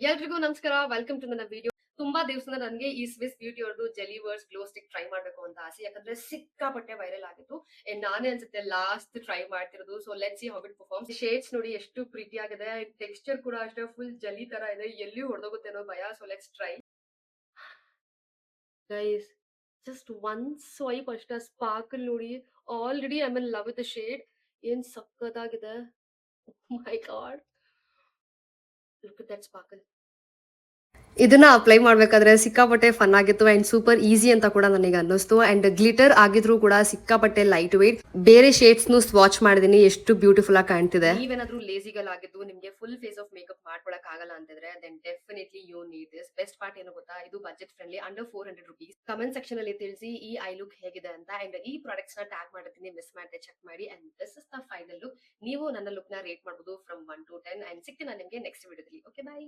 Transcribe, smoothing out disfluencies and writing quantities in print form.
ಎಲ್ರಿಗೂ ನಮಸ್ಕಾರ. Welcome to ನನ್ನ ವಿಡಿಯೋ. ತುಂಬಾ ದಿವಸದಿಂದ ನನಗೆ ಈ ಸ್ವಿಸ್ ಬ್ಯೂಟಿ ಅವ್ರದ್ದು ಜೆಲಿ ವರ್ಸ್ ಗ್ಲೋ ಸ್ಟಿಕ್ ಟ್ರೈ ಮಾಡ್ಬೇಕು ಅಂತ ಆಸೆ. ಯಾಕಂದ್ರೆ ಸಿಕ್ಕಾಪಟ್ಟೆ ವೈರಲ್ ಆಗಿತ್ತು. ನಾನೇ ಅನ್ಸುತ್ತೆ ಲಾಸ್ಟ್ ಟ್ರೈ ಮಾಡ್ತಿರೋದು. So let's see how it performs. Shades ನೋಡಿ ಎಷ್ಟು ಪ್ರೀತಿ ಆಗಿದೆ. ಟೆಕ್ಸ್ಚರ್ ಕೂಡ ಅಷ್ಟೇ ಫುಲ್ ಜೆಲಿ ತರ ಇದೆ. ಎಲ್ಲಿ ಹೊಡೆದೋಗುತ್ತೆ ಅನ್ನೋ ಭಯ. So let's try guys. Just one swipe ಅಷ್ಟೇ. ಸ್ಪಾರ್ಕಲ್ ನೋಡಿ. Already I am in love with the shade. ಏನ್ ಸಕ್ಕತ್ತಾಗಿದೆ. My god, look at that sparkle. ಇದನ್ನ ಅಪ್ಲೈ ಮಾಡ್ಬೇಕಾದ್ರೆ ಸಿಕ್ಕಾಪಟ್ಟೆ ಫನ್ ಆಗಿತ್ತು ಅಂಡ್ ಸೂಪರ್ ಈಸಿ ಅಂತ ಕೂಡ ನನಗೆ ಅನ್ನಿಸ್ತು. ಅಂಡ್ ಗ್ಲಿಟರ್ ಆಗಿದ್ರು ಕೂಡ ಸಿಕ್ಕಾಪಟ್ಟೆ ಲೈಟ್ ವೇಟ್. ಬೇರೆ ಶೇಡ್ಸ್ ನು ಸ್ವಾಚ್ ಮಾಡಿದೀನಿ, ಎಷ್ಟು ಬ್ಯೂಟಿಫುಲ್ ಆಗಿ ಕಾಣ್ತಿದೆ. ನೀವೇನಾದ್ರೂ ಲೇಸಿಗಲ್ ಆಗಿದ್ದು ನಿಮ್ಗೆ ಫುಲ್ ಫೇಸ್ ಆಫ್ ಮೇಕಪ್ ಮಾಡ್ಕೊಳಕ್ ಆಗಲ್ಲ ಅಂತಿದ್ರೆ then definitely you need this. Best part ಏನು ಗೊತ್ತಾ, ಇದು budget friendly, under 400 rupees. Comment section ಅಲ್ಲಿ ತಿಳಿಸಿ ಈ ಐ ಲುಕ್ ಹೇಗಿದೆ ಅಂತ. ಅಂಡ್ ಈ ಪ್ರಾಡಕ್ಟ್ಸ್ ನ ಟ್ಯಾಗ್ ಮಾಡಿರ್ತೀನಿ, ಮಿಸ್ ಮಾಡದೆ ಚೆಕ್ ಮಾಡಿ. And this is the final look. ನೀವು ನನ್ನ ಲುಕ್ ನ ರೇಟ್ ಮಾಡಬಹುದು ಫ್ರಮ್ 1 to 10. ಅಂಡ್ ಸಿಗ್ತೀನಿ ನಾನು ನಿಮ್ಗೆ ನೆಕ್ಸ್ಟ್ ವಿಡಿಯೋದಲ್ಲಿ. Okay, by.